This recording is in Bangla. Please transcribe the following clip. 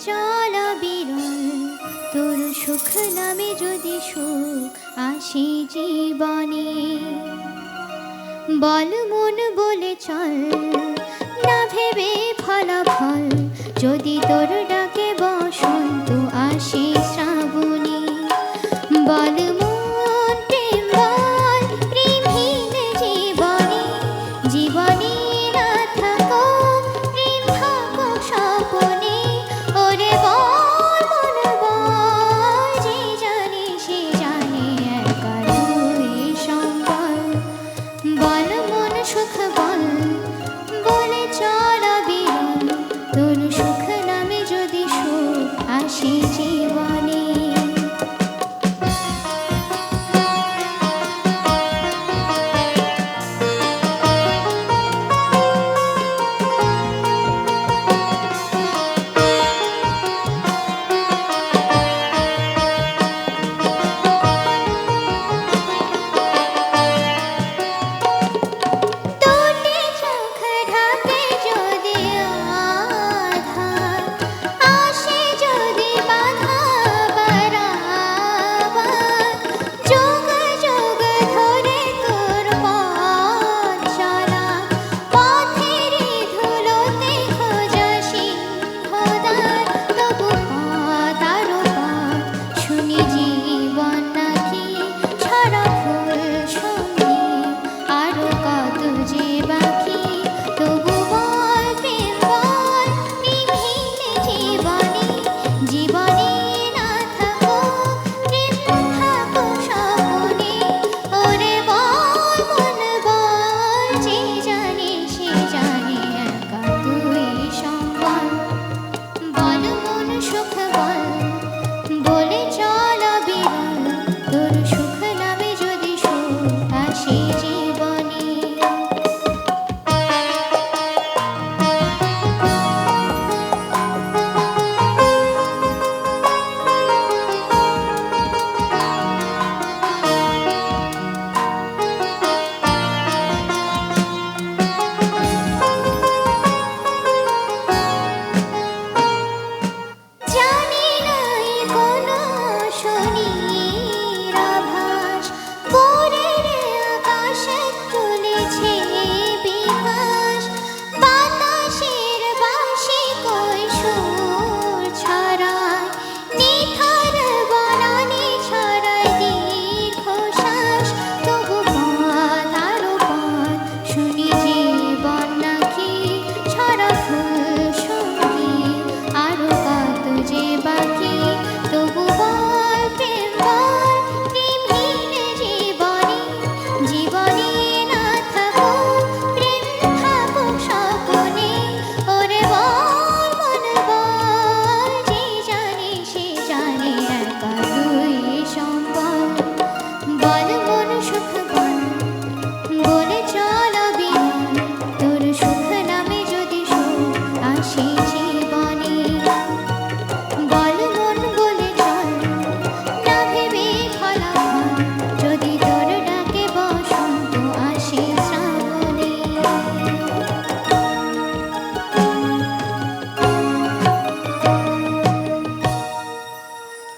চল বিরল, তোর সুখ নামে যদি সুখ আসে জীবনে। বল মন বলে চল, না ভেবে ফলাফল, যদি তোর ডাকে বসন্ত আসে শ্রাবণে। বল মন প্রেম বল, প্রেমহীন জীবনে, জীবনে না থাকো প্রেম থাকো স্বপনে। ওরে বল মন বল, যে জানে সে জানে একা তুই সম্বল। বল মন সুখ বল, বলে চল বিরল, তোর সুখ নামে যদি সুখ আসে জীবনে। তোতে চোখ ঢাকে যদি আধার, আসে যদি বাধা বারাবার, যুগ যুগ ধরে তোর পথ চলা, পথেরই ধুলোতে খোঁজা সিংহদ্বার। তবু পথ আরো পথ, শুনি জীবন নাকি ছড়া ফুল সঙ্গে, আরো কত যে বাকি। তবু বল প্রেম বল, প্রেমহীন জীবনে, জীবনে না থাকো প্রেম থাকো স্বপনে। ওরে বল মন বল, যে জানে সে জানে একা তুই সম্বল। বল মন সুখ বল,